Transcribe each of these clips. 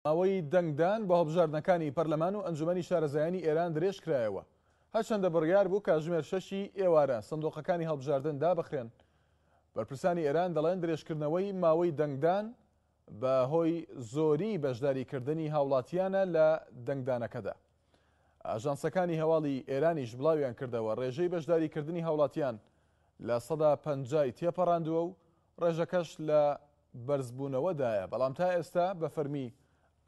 ماوەی دەنگدان بە هەڵبژاردنەکانی پەرلەمان و ئەنجومەنی شارەزایانی ئێران درێژ کرایەوە. هەرچەندە بڕیار بوو کاتژمێر 6 ئێوارە سندوقەکانی هەڵبژاردن دابەخرێن. بەرپرسانی ئێران دەڵێن درێژکردنەوەی ماوەی دەنگدان بە هۆی زۆری بەشداریکردنی هاوڵاتیانە لە دەنگدانەکەدا. ئاژانسەکانی هەواڵی ئێرانیش بڵاویان کردەوە ڕێژەی بەشداریکردنی هاوڵاتیان لە 50 تێپەڕاندووە و ڕێژەکەش لە بەرزبوونەوەدایە، بەڵام تا ئێستا بە فەرمی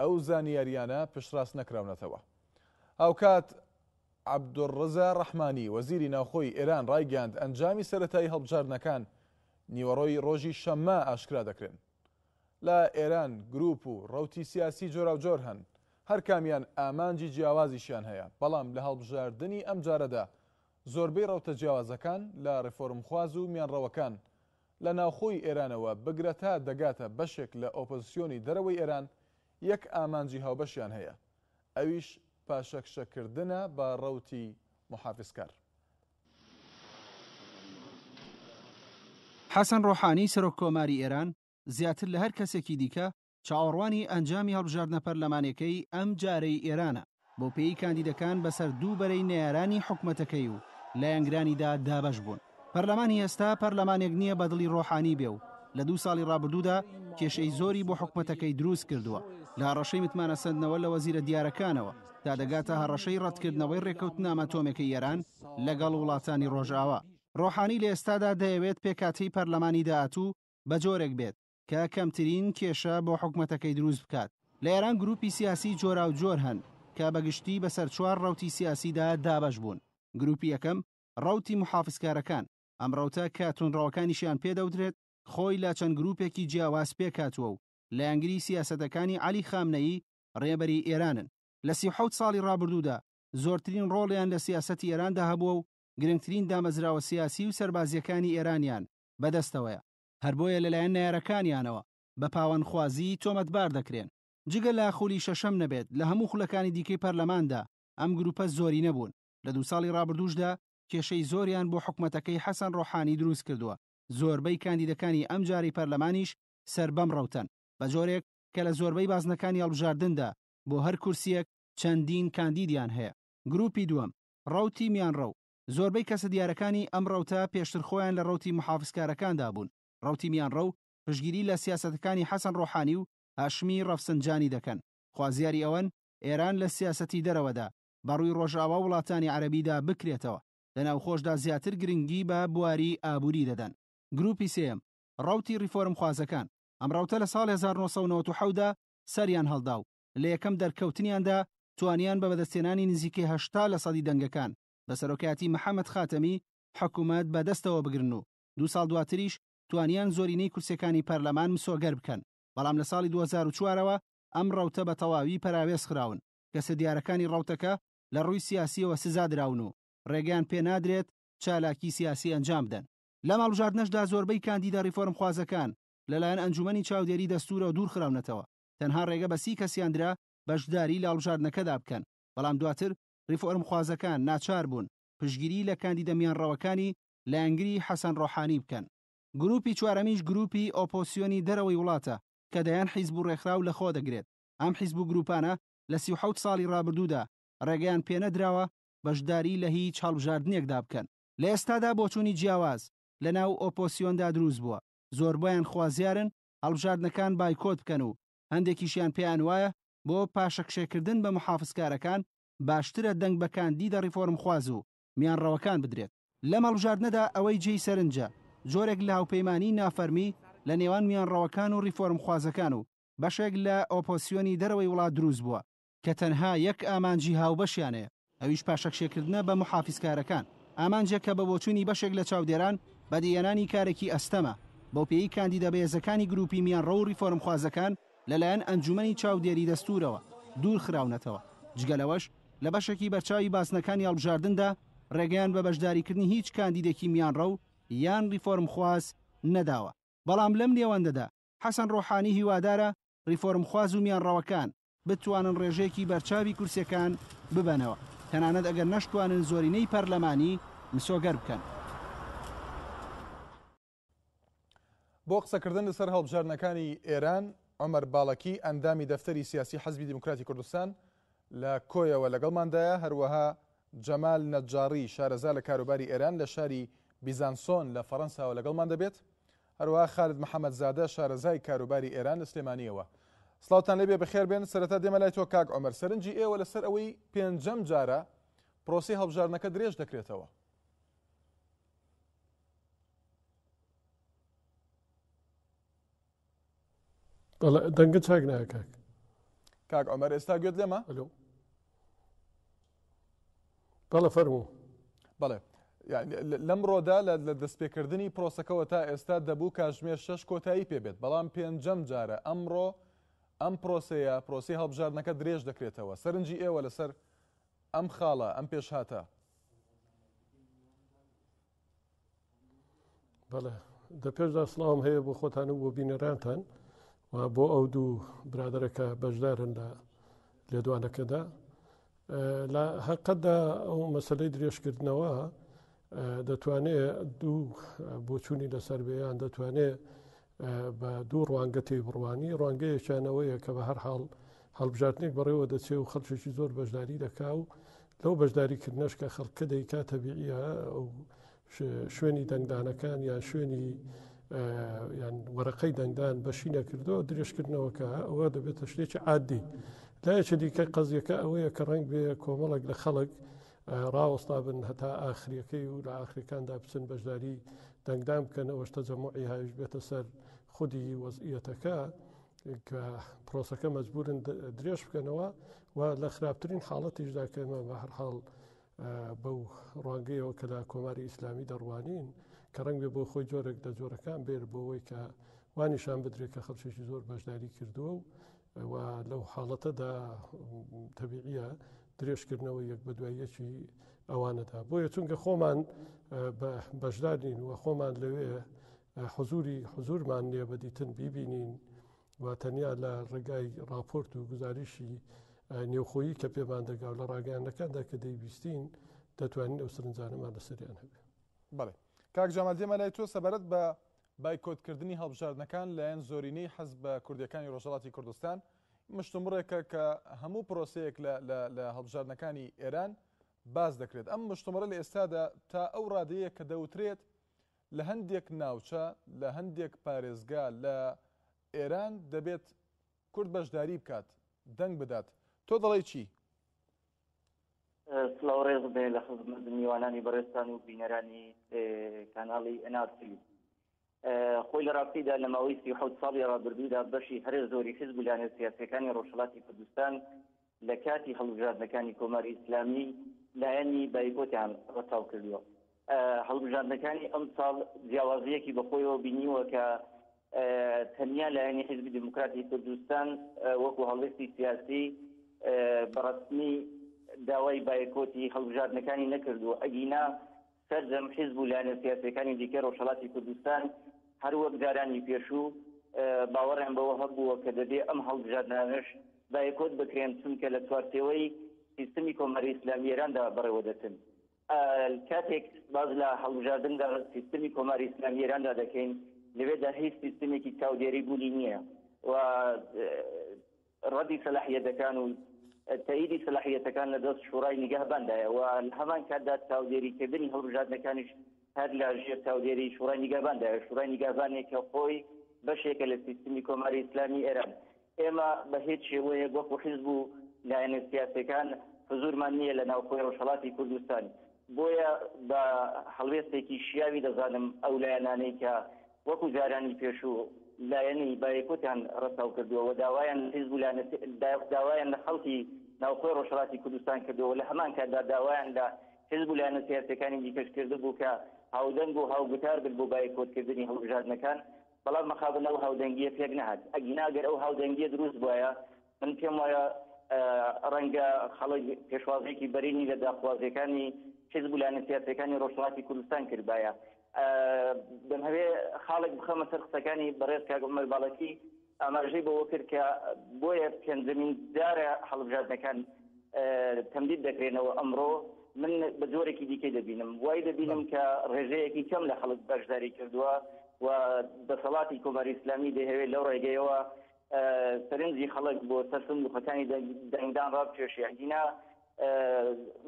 ئەو زانیاریانە پشتڕاست نەکراونەتەوە. هاوکات عەبدوڕزا ڕەحمانی وەزیری ناوخۆی ئێران ڕایگەاند ئەنجامی سەرەتایی هەڵبژاردنەکان نیوەڕۆی ڕۆژی شەممە ئاشکرا دەکرێن. لە ئێران گروپ و ڕەوتی سیاسی جۆراوجۆر هەن، هەر کامیان ئامانجی جیاوازیشیان هەیە، بەڵام لە هەڵبژاردننی ئەم جارەدا زۆربەی ڕەوتە جیاوازەکان لە ڕێفۆرمخواز و میانڕەوەکان لە ناوخۆی ئێرانەوە بگرەتا دەگاتە بەشێک لە ئۆپۆزیسیۆنی دەرەوەی ئێران یەک ئامانجی هاوبەشیان هەیە، ئەویش پاشەکشەکردنە بە ڕەوتی محافزکار. حەسەن ڕۆحانی سەرۆک کۆماری ئێران زیاتر لە هەر کەسێکی دیکە چاوەڕوانی ئەنجامی هەڵبژاردنە پەرلەمانەکەی ئەم جارەی ئێرانە بۆ پێی کاندیدەکان بەسەر دوو بەرەی نێرانی حکومەتەکەی و لە یانگرانیدا دابەش بوون. پەرلەمانی ئێستا پەرلەمانێک نییە بەدڵی ڕۆحانی بێ و لە 2 ساڵی ڕابردوودا کێشەی زۆری بۆ حکومەتەکەی دروست کردووە لە هەڕەشەی متمانە سەندنەوە لە وەزیرە دیارەکانەوە تا دەگاتە هەڕەشەی ڕەتکردنەوەی ڕێکەوتنامە ئەتۆمێکی ئێران لەگەڵ وڵاتانی ڕۆژئاوا. ڕۆحانی لە ئێستادا دەیەوێت پێکاتی پەرلەمانی داهاتوو بە جۆرێک بێت کە کەمترین کێشە بۆ حکومەتەکەی دروست بکات. لە ئێران گروپی سیاسی جۆراوجۆر هەن کە بەگشتی بەسەر 4 ڕەوتی سیاسیدا دابەش بوون. گروپی یەکەم ڕەوتی محافزکارەکان، ئەم ڕەوتە کە تونڕەوەکانیشیان پێدەوترێت خۆی لە چەند گروپێکی جیاواز پێکاتووە و لە یانگری سیاسەتەکانی عەلی خامنەیی ڕێبەری ئێرانن. لە 37 ساڵی ڕابردوودا زۆرترین ڕۆڵیان لە سیاسەتی ئێراندا هەبووە و گرنگترین دامەزراوە سیاسی و سەربازیەکانی ئێرانیان بەدەستەوەیە، هەر بۆیە لەلایەن نایارەکانیانەوە بە پاوەندخوازی تۆمەتبار دەکرێن. جگە لە خولی شەشەم نەبێت لە هەموو خولەکانی دیکەی پەرلەماندا ئەم گروپە زۆری نەبوون. لە 2 ساڵی ڕابردووشدا کێشەی زۆریان بۆ حکومەتەکەی حەسەن ڕۆحانی دروست کردووە. زۆربەی کاندیدەکانی ئەم جاری پەرلەمانیش سەر بەم ڕەوتەن بە جۆرێک کە لە زۆربەی بازنەکانی هەڵبژاردندا بۆ هەر کورسیەک چەندین کاندیدیان هەیە. گروپی دووەم ڕەوتی میانڕەو، زۆربەی کەسە دیارەکانی ئەم ڕەوتە پێشتر خۆیان لە ڕەوتی محافزکارەکاندا بوون. ڕەوتی میانڕەو پشگیری لە سیاسەتەکانی حەسەن ڕۆحانی و هاشمی ڕەفسنجانی دەکەن. خوازیاری ئەوەن ئێران لە سیاسەتی دەرەوەدا بەڕووی ڕۆژئاوا وڵاتانی عەرەبیدا بکرێتەوە، لە ناوخۆشدا زیاتر گرنگی بە بواری ئابووری دەدەن. گروپی سێم ڕەوتی ریفۆرمخوازەکان، ئەم ڕەوتە لە ساڵ 1997دا سەریان هەڵدا و لە یەکەم دەرکەوتنیاندا توانیان بە بەدەستێنانی نزیکەی 80% دەنگەکان بە سەرۆکایەتی محەممەد خاتەمی حکوومەت بەدەستەوە بگرن و 2 ساڵ دواتریش توانیان زۆرینەی کورسەکانی پەرلەمان مسۆگەر بکەن. بەڵام لە ساڵی 2004ەوە ئەم ڕەوتە بە تەواوی پەراوێز خراون، کەسە دیارەکانی ڕەوتەکە لە ڕووی سیاسیەوە سزا دراون و ڕێگەیان پێ نادرێت چالاکی سیاسی ئەنجام بدەن. لە هەڵبژاردنەشدا زۆربەی کاندیدا ریفۆرمخوازەکان لەلایەن ئەنجومەنی چاودێری دەستورە دوور خراونەتەوە. تەنها ڕێگە بە 30 کەسیاندرا بەشداری لە هەڵبژاردنەکەدا بکەن، بەڵام دواتر ریفۆرمخوازەکان ناچار بوون پشگیری لە کاندیدە میانڕەوەکانی لە یانگری حەسەن ڕۆحانی بکەن. گروپی چوارەمیش گروپی ئۆپۆسیۆنی دەرەوەی وڵاتە کە دەیان حیزب و ڕێکخراو لە خۆ دەگرێت. ئەم حیزب و گروپانە لە 37 ساڵی ڕابردوودا ڕێگەیان پێنەدراوە بەشداری لە هیچ هەڵبژاردنێکدا بکەن. لە ئێستادا بۆچوونی جیاواز لە ناو ئۆپۆسیۆندا دروست بووە. زۆربیان خوازیارن هەڵبژاردنەکان بایکۆت بکەن و هەندێکیشیان پێیان وایە بۆ پاشەکشێکردن بە محافزکارەکان باشترە دەنگ بە کاندیدە ریفۆرمخواز و میانڕەوەکان بدرێت. لەم هەڵبژاردنەدا ئەوەی جێی سەرنجە جۆرێک لە هاوپەیمانی نافەرمی لە نێوان میانڕەوەکان و ریفۆرمخوازەکان و بەشێک لە ئۆپۆسیۆنی دەرەوەی وڵات دروست بووە کە تەنها یەک ئامانجی هاوبەشیانەیە، ئەویش پاشەکشێکردنە بە محافزکارەکان. ئامانجێک کە بە بۆچوونی بەشێک لە چاودێران بەدیێنانی کارێکی ئەستەمە بۆ پێی کاندیدە بەهێزەکانی گروپی میانڕەو و ریفۆرمخوازەکان لەلایەن ئەنجومەنی چاودێری دەستورەوە دوور خراونەتەوە. جگەلەوەش لە بەشێکی بەرچاوی باسنەکانی هەڵبژاردندا ڕێگەیان بە بەشداریکردنی هیچ کاندیدێکی میانڕەو یان ریفۆرمخواز نەداوە. بەڵام لەم نێوەندەدا حەسەن ڕۆحانی هیوادارە ریفۆرمخواز و میانڕەوەکان بتوانن ڕێژەیەکی بەرچاوی کورسەکان ببەنەوە، تەنانەت ئەگەر نەشتوانن زۆرینەی پەرلەمانی مسۆگەر بکەن. بۆ قسەکردن لەسەر هەڵبژاردنەکانی ئێران عمر باڵەکی ئەندامی دەفتەری سیاسی حەزبی دیموکراتی کوردستان لە کۆیەوە لەگەڵماندایە، هەروەها جەمال نەجاری شارەزا لە کاروباری ئێران لە شاری بیزانسۆن لە فەڕەنساوە لەگەڵمان دەبێت، هەروەها خالد محەممەد زادە شارەزای کاروباری ئێران لە سلێمانیەوە. سڵاوتان لێبێ بەخێر بێن. سەرەتا دێمە لای تۆ کاک عومەر، سەرنجی ئێوە لەسەر ئەوەی پێنجەم جارە پرۆسی هەڵبژاردنەکە درێژ دەکرێتەوە. بەڵێ دەنگە چاک نایە کاک عومەر ئێستا گوێت لێمە؟ بەڵێ فەرموو. بەڵێ لەمڕۆدا لە دەستپێکردنی پرۆسەکەەوە تا ئێستا دەبوو کاتژمێر 6 کۆتایی پێبێت، بەڵام پێنجەم جارە ئەمڕۆ ئەم پرۆسەیە پرۆسی هەڵبژاردنەکە درێژ دەکرێتەوە. سەرنجی ئێوە لەسەر ئەم خاڵە ئەم پێشهاتە؟ بەڵێ دەپێشدا سڵاوم هەیە بۆ خۆتان و بۆ بینەرانتان و بۆ ئەو دوو برادەرەکە بەشدارن لە لێدوانەکەدا. لە حەقەتدا ئەو مەسەلەی درێژکردنەوە دەتوانێت دوو بۆچوونی لەسەر بێیان دەتوانێت بە دوو ڕوانگە تێی بڕوانی. ڕوانگەیەکیانەوەیە کە بە هەر حاڵ هەڵبژاردنێک بەڕێوە دەچێت و خەڵکێکی زۆر بەشداری دەکا و لەو بەشداریکردنەش کە خەڵکە دەیکا تەبیعیە ئەو شوێنی دەنگدانەکان یان شوێنی یان وەرەقەی دەنگدان بەشی نەکردەوە درێژکردنەوەکە ئەوە دەبێتە شتێکی عادی. لایەکی دیکە قەزیەکە ئەوەیە کە ڕەنگ بێ کۆمەڵک لە خەڵک ڕاوەستا بن هەتا ئاخریەکەی و لە ئاخریەکاندا بچن بەشداری دەنگدان بکەنەوە شتە جەموعی هاویش بێتە سەر خودی وەزعیەتەکە کە پرۆسەکە مەجبورن درێژ بکەنەوە و لە خراپترین حاڵەتیشدا کەمە بە هەر حاڵ بەو ڕوانگەیەوە کە لە کۆماری ئیسلامی دەڕوانین کە ڕەنگ بێ بۆ خۆی جۆرێک لە جۆرەکان بێر بۆەوەی کە وانیشان بدرێت کە خەڵکێکی زۆر بەشداری کردووە و لەو حاڵەتەدا تەبیعیە درێژکردنەوە یەک بە دواییەکی ئەوانەدا. بۆیە چونکە خۆمان بەشدارین و خۆمان لەوێ حزورمان نییە بەدیتن بیبینین و تەنیا لە ڕێگای راپۆرت و گزاریشی نێوخۆیی کە پێمان دەگا لە ڕاگەیانەکاندا کە دەیویستین دەتوانین ئەو سەرنجانەمان لەسەریان هەبێت. بەڵێ کاک جەمال دێمە لای تۆ سەبارەت بە بایکۆتکردنی هەڵبژاردنەکان لایەن زۆرینەی حەزب بە کوردیەکانی ڕۆژهەڵاتی کوردستان مشتومڕێکە کە هەموو پرۆسەیەک لە هەڵبژاردنەکانی ئێران باز دەکرێت. ئەم مشتومڕە لە ئێستادا تا ئەو ڕادەیە کە دەوترێت لە هەندێک ناوچە لە هەندێک پارێزگا لە ئێران دەبێت کورد بەشداری بکات دەنگ بدات. تۆ دەڵێ چی؟ سڵاو ڕێز بێ لە خزمەت میوانانی بەڕێستان و بینەرانی کاناڵی NRTV. خۆی لە ڕاستیدا لە ماوەی 37 ساڵی ڕابردوودا بەشی هەرێ زۆری حیزب و لایەنە سیاسیەکانی ڕۆژهەڵاتی کوردستان لە کاتی هەڵبژاردنەکانی کۆماری ئیسلامی لایەنی بایکۆتیان ڕەتاو کردووە. هەڵبژاردنەکانی ئەم ساڵ جیاوازیەکی بەخۆیەوە بینیوە کە تەنیا لایەنی حیزبی دیموکراتی کوردستان وەکو هەڵوێستی سیاسی بەڕەسمی داوای بایکۆتی هەڵبژاردنەکانی نەکردووە. ئەگینا سەرجەم حیزب و لایەنە سیاسیەکانی دیکە ڕۆژهەڵاتی کوردستان هەروەک جارانی پێشوو باوەڕیان بەوە هەبووە کە دەبێ ئەم هەڵبژاردنانەش بایکۆت بکرێن چونکە لە چوارچێوەی سیستمی کۆماری ئیسلامی ئێراندا بەڕێوە دەچن. کاتێک باز لە هەڵبژاردندا سیستمی کۆماری ئیسلامی ئێراندا دەکەین لەوێدا هیچ سیستمێکی چاودێری بوونی نییە و ڕەدی سەلاحیەتەکان و تاییدی سەلاحیەتەکان لە دەست شوڕای نیگەهباندایە و هەمان کاتدا چاودێریکردنی هەڵبژاردنەکانیش هەر لە ژێر چاودێری شوڕای نیگەهباندایە. شوڕای نیگەهبانێک کە خۆی بەشێکە لە سیستمی کۆماری ئیسلامی ئێران. ئێمە بە هیچ شێوەیەک وەکو حیزب و لایەنە سیاسیەکان حزورمان نییە لە ناوخۆی ڕۆژهەڵاتی کوردستان. بۆیە بە هەڵوێستێکی شیاوی دەزانم ئەو لایەنانەی کە وەکو جارانی پێشوو لایەنی بایکۆتیان ڕەتاو کردووە و داوایان حیزب و داوایان لە خەڵکی ناوخۆی ڕۆژهەڵاتی کوردستان کردووە لە هەمان کاتدا داوایان لە حیزب و لایەنە سیاسیەکانی دیکەش کرده بوو کە هاودەنگ و هاوگوتار بن بۆ بایکۆتکردنی هەڵبژاردنەکان، بەڵام مەخابن ئەو هاودەنگیە پێک نەهات. ئەگیناگەر ئەو هاودەنگیە دروست بووایە من پێم وایە ڕەنگە خەڵک پێشوازێکی بەرینی لە داخوازیەکانی حیزب و لایەنە سیاسیەکانی ڕۆژهەڵاتی کوردستان کردبایە. بەنهەوێ خاڵێک بخەمە سەر قسەکانی بەڕێز کاک عومەر باڵەکی ئاماژەی بەوە کرد کە بۆیە پێنجەمین جارە هەڵبژاردنەکان تەمدید دەکرێنەوە ئەمڕۆ. من بە جۆرێکی دیکەی دەبینم وای دەبینم کە ڕێژەیەکی کەم لە خەڵک بەشداری کردووە و دەسەڵاتی کۆماری ئیسلامی دەهەوێت لەو ڕێگەیەوە سەرنجی خەڵک بۆ سەر سندوقەکانی دەنگدان ڕابکێشێ دینا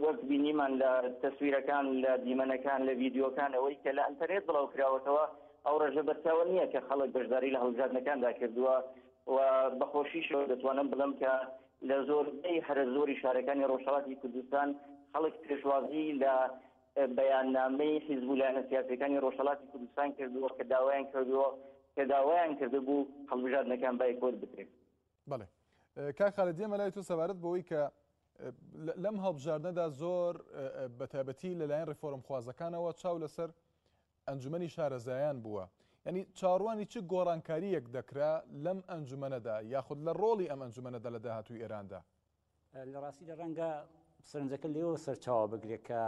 وەک بینیمان لە تەسویرەکان لە دیمەنەکان لە ڤیدیۆکان ئەوەی کە لە ئەنتەرنێت بڵاو کراوەتەوە ئەو ڕێژە بەرچاوە نییە کە خەڵک بەشداری لە هەڵبژاردنەکاندا کردووە و بەخۆشیشەوە دەتوانم بڵم کە لە زۆربەی هەرە زۆری شارەکانی ڕۆژهەڵاتی کوردستان خەڵک پێشوازی لە بەیاننامەی حیزبولایەنە سیاسیەکانی ڕۆژهەڵاتی کوردستان کردووە کە داوایان کردبوو هەڵبژاردنەکان بایکۆت بکرێت. بەڵێ کاک خالد دێمە لای تۆ سەبارەت بەوەی کە لەم هەڵبژاردنەدا زۆر بەتایبەتی لەلایەن ڕێفۆرم خوازەکانەوە چاو لەسەر ئەنجومەنی شارەزایان بووە. یعنی چاڕوانی چ گۆڕانکاریەک دەکرا لەم ئەنجومەنەدا یاخود لە ڕۆڵی ئەم ئەنجومەنەدا لە داهاتووی ئێراندا؟ لە ڕاستیدا ڕەنگە سەرنجەکە لێەوە سەرچاوە بگرێت کە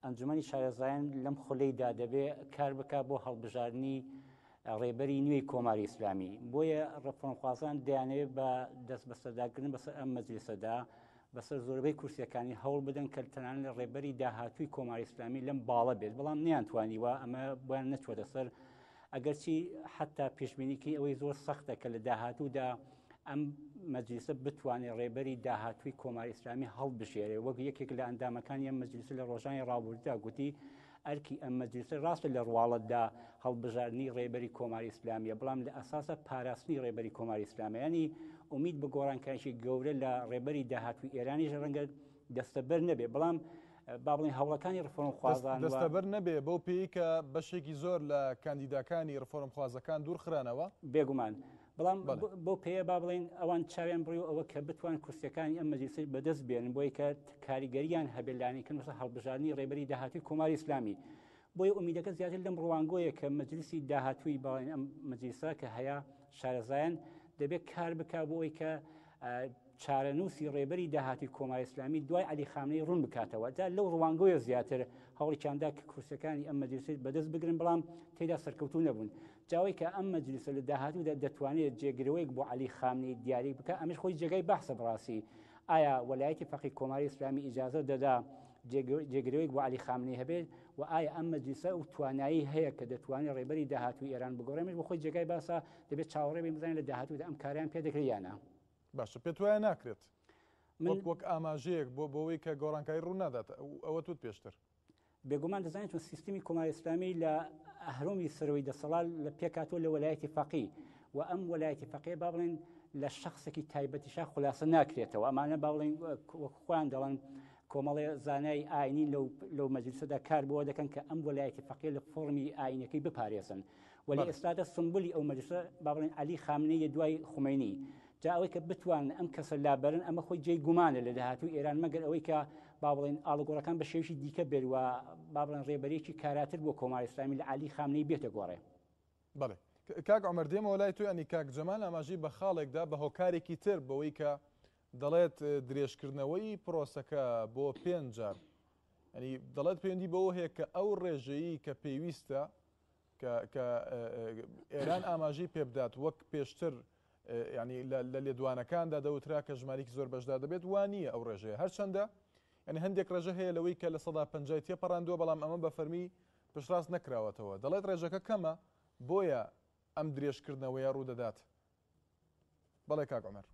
ئەنجومەنی شارەزایان لەم خولەیدا دەبێت کار بکات بۆ هەڵبژاردننی ڕێبەری نوێی کۆماری ئیسلامی. بۆیە ڕێفۆرمخوازان دەیانەوێت بە دەست بەسەرداگرن بەسەر ئەم مەجلیسەدا بەسەر زۆربەی کورسیەکانی هەوڵ بدەن کە تەنانەت لە ڕێبەری داهاتووی کۆماری ئیسلامی لەم باڵە بێت، بەڵام نەیانتوانیوە ئەمە بۆیان نەچوەتە سەر، ئەگەرچی حتا پێشبینیکی ئەوەی زۆر سەختە کە لە داهاتوودا ئەم مەجلیسە بتوانێت ڕێبەری داهاتووی کۆماری ئیسلامی هەڵبژێرێ. وەک یەکێک لە ئەندامەکانی ئەم مەجلیسە لە ڕۆژانی ڕابردوودا گوتی ئەرکی ئەم مەجلیسە ڕاستە لە ڕواڵەتدا هەڵبژاردننی ڕێبەری کۆماری ئیسلامیە، بەڵام لە ئەساسە پاراستنی ڕێبەری کۆماری ئیسلامی، ینی ئومید بە گۆڕانکاریی گەورە لە ڕێبەری داهاتووی ئێرانیش ڕەنگە دەستەبەر نەبێ، بەڵام با بڵین هەوڵەکانی ڕفۆرمخوازان دەستەبەر نەبێ بەو پێی کە بەشێکی زۆر لە کاندیداکانی ڕفۆرمخوازەکان دوورخرانەوە بێگومان، بەڵام بۆ پێیە با بڵین ئەوان چاویان بڕی و ئەوە کە بتوان کورسیەکانی ئەم مەجلیسەی بەدەست بێنن بۆی کە کاریگەریان هەبێلانیکردن بەسەر هەڵبژاردننی ڕێبەری داهاتووی کۆماری ئیسلامی. بۆیە ئومیدەکە زیاتر لەم ڕوانگۆیە کە مەجلیسی داهاتووی باڵین ئەم مەجلیسە کە هەیە شارەزایان دەبێت کار بکات بۆ ئەوەی کە چارەنووسی ڕێبەری داهاتی کۆماری ئیسلامی دوای عەلی خامنەی ڕوون بکاتەوە. جا لەو ڕوانگۆیە زیاتر هەوڵێکیاندا کە کورسەکانی ئەم مەجلیسەی بەدەست بگرن، بەڵام تێیدا سەرکەوتوو نەبوون. جاوەی کە ئەم مەجلیسە لە داهاتوودا دەتوانێت جێگرەوەیەک بۆ عەلی خامنەی دیاری بکات، ئەمەش خۆی جێگای بەحسە بڕاستی. ئایا وەلایەتی فەقی کۆماری ئیسلامی ئیجازە دەدا جێگرەوەیەک بۆ عەلی خامنەی هەبێت و ئایا ئەم مەجلیسە و توانایی هەیە کە دەتوانێت ڕێبەری داهاتووی ئێران بگۆڕێمش بۆ خۆی جێگای باسە دەبێت چاوەڕێ بێ بزانین لە داهاتوودا ئەم کاریان پێ دەکرێیانە. باشە پێت وایە ناکرێت وەک ئاماژەیەک بۆەوەی کە گۆڕانکاری ڕوو نادات ئەوە توت پێشتر؟ بێگومان دەزانێت سیستمی کۆماری ئیسلامی لە هەرۆمی سەرەوەی دەسەڵات لە پێکاتۆ لە وەلایەتی فەقی و ئەم وەلایەتی فەقیە با بڵێن لە شخصێکی تایبەتیشا خولاسە ناکرێتەوە. ئەمانە با بڵێن خۆیان دەڵێن کۆمەڵی زانای ئاینی لەو مەجلیسەدا کار بۆ دەکەن کە ئەم وەلایەتی فەقیە لە فۆرمی ئاینەکەی بپارێزن. وەلی ئێستادا سمبولی ئەو مەجلیسە با بڵێن عەلی خامنەی دوای خومینی. جا ئەوەی کە بتوان ئەم کەسە لابەرن ئەمە خۆی جێی گومانە لە داهاتووی ئێران، مەگەر ئەوەی کە با بڵێن ئاڵوگۆڕەکان بە شێوشی دیکە بێوە با بڵێن ڕێبەرێکی کاراتر بۆ کۆماری ئیسلامی لە عەلی خامنەی بێتە گۆڕێ. بەڵێ کاک عومەر دێمەوە لای تۆ، ینی کاک جەمال ئاماژەی بە خاڵێکدا بە هۆکارێکی تر بەوەی کە دەڵێت درێژکردنەوەی پرۆسەکە بۆ 5 جار، ینی دەڵێت پەیوەندی بەوە هەیە کە ئەو ڕێژەیی کە پێویستە کە ئێران ئاماژەی پێ بدات وەک پێشتر، ینی لە لێدوانەکاندا دەوترا کە ژمارەی زۆر بەشدار دەبێت، وانە ئەو ڕێژەیە هەرچەندە ینی هەندێک ڕێژە هەیە لەوەی کە لە 150 تێپەڕاندووە، بەڵام ئەمە بە فەرمی پشتڕاست نەکراوەتەوە. دەڵێت ڕێژەکە کەمە بۆیە ئەم درێژکردنەوەیە ڕوو دەدات. بەڵێ کاک عومەر.